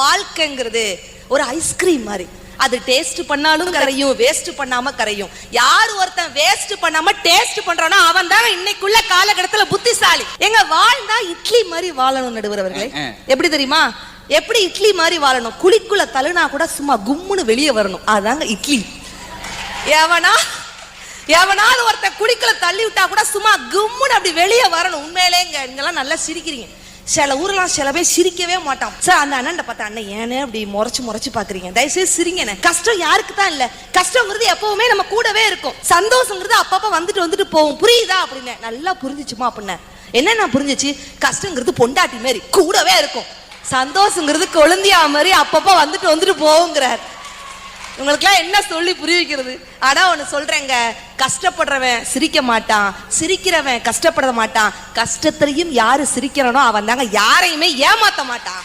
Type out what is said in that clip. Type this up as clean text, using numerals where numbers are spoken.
வாழ்க்கைங்கிறது ஒரு ஐஸ்கிரீம் மாதிரி. அது டேஸ்ட் பண்ணாலும் கரையும், வேஸ்ட் பண்ணாம கரையும். யார் ஒருத்தன் வேஸ்ட் பண்ணாம டேஸ்ட் பண்றானோ அவன் தான் இன்னைக்குள்ள காலகட்டத்துல புத்திசாலி. எங்க வாழ்ந்தா இட்லி மாதிரி வாழணும் நடுவர் அவர்களே. எப்படி தெரியுமா? எப்படி இட்லி மாதிரி வாழணும்? குழிக்குள்ள தள்ளுனா கூட சும்மா கும்முன்னு வெளியே வரணும். அதாங்க இட்லி. எவனாவது ஒருத்தன் குழிக்குள்ள தள்ளி விட்டா கூட சும்மா கும்முன்னு அப்படி வெளியே வரணும். உண்மையிலேங்க நீங்கெல்லாம் நல்லா சிரிக்கிறீங்க. சில ஊர்லாம் சில பேர் சிரிக்கவே மாட்டான். சார் அந்த அண்ணன் பார்த்தா, அண்ணன் ஏனே அப்படி முறைச்சு பாக்குறீங்க, தயவுசெய்து சிரிங்க. கஷ்டம் யாருக்கு தான் இல்ல, கஷ்டங்கிறது எப்பவுமே நம்ம கூடவே இருக்கும். சந்தோஷங்கிறது அப்பப்ப வந்துட்டு போகும். புரியுதா அப்படின்னு. நல்லா புரிஞ்சிச்சுமா அப்படின்னு. என்ன புரிஞ்சிச்சு? கஷ்டங்கிறது பொண்டாட்டி மாதிரி கூடவே இருக்கும், சந்தோஷங்கிறது கொழுந்தியா மாதிரி அப்பப்ப வந்துட்டு போகுங்கிறார். உங்களுக்குலாம் என்ன சொல்லி புரிய வைக்கிறது? ஆனா ஒண்ணு சொல்றேங்க, கஷ்டப்படுறவன் சிரிக்க மாட்டான், சிரிக்கிறவன் கஷ்டப்பட மாட்டான். கஷ்டத்திலையும் யாரு சிரிக்கிறானோ அவன் தாங்க யாரையுமே ஏமாத்த மாட்டான்.